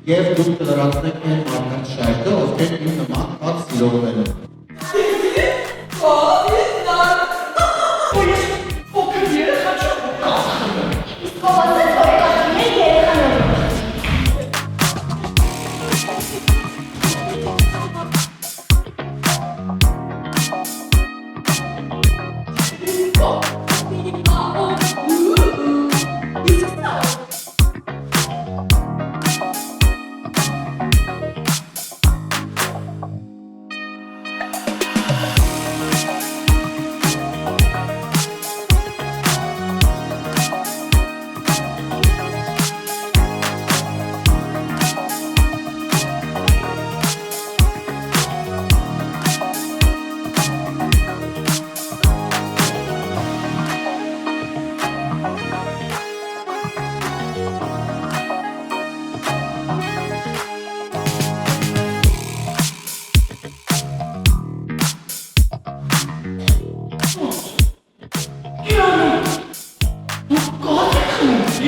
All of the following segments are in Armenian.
Եվ դուք կլրացնեք մեր մարդկանց շարքը, ովքեր իմ նման հատ սիրողներ են։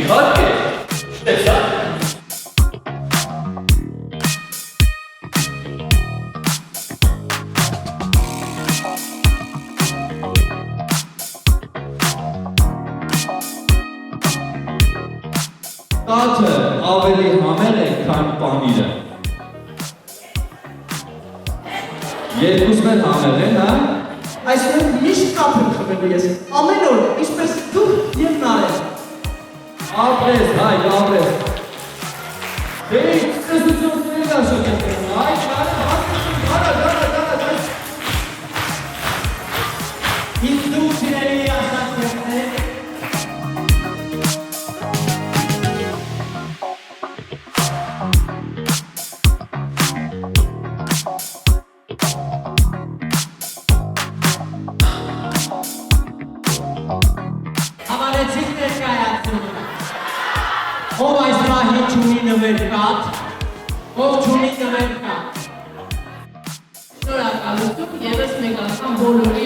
Իհարկե, տեսա՞ք։ Կաթը ավելի համեղ է, քան պանիրը։ Երկուսն էլ համեղ են, հա։ Այսօր միշտ կապ եմ խմելու ես, ամեն օր, ինչպես դուք և նայել։ Ապրես, հայ, ապրես։ Դե ինչ ծեսությունների դաշոք ես կրում, այ չարը, դարա։ Ինձ դուք սիրելի ասացիաներ։ Համարեցիք ներկայացումը։ Ով այս մահի չունի նվեր կաթ, ով չունի նվեր կաթ։ Շնորհակալություն ևս մեկ անգամ բոլորի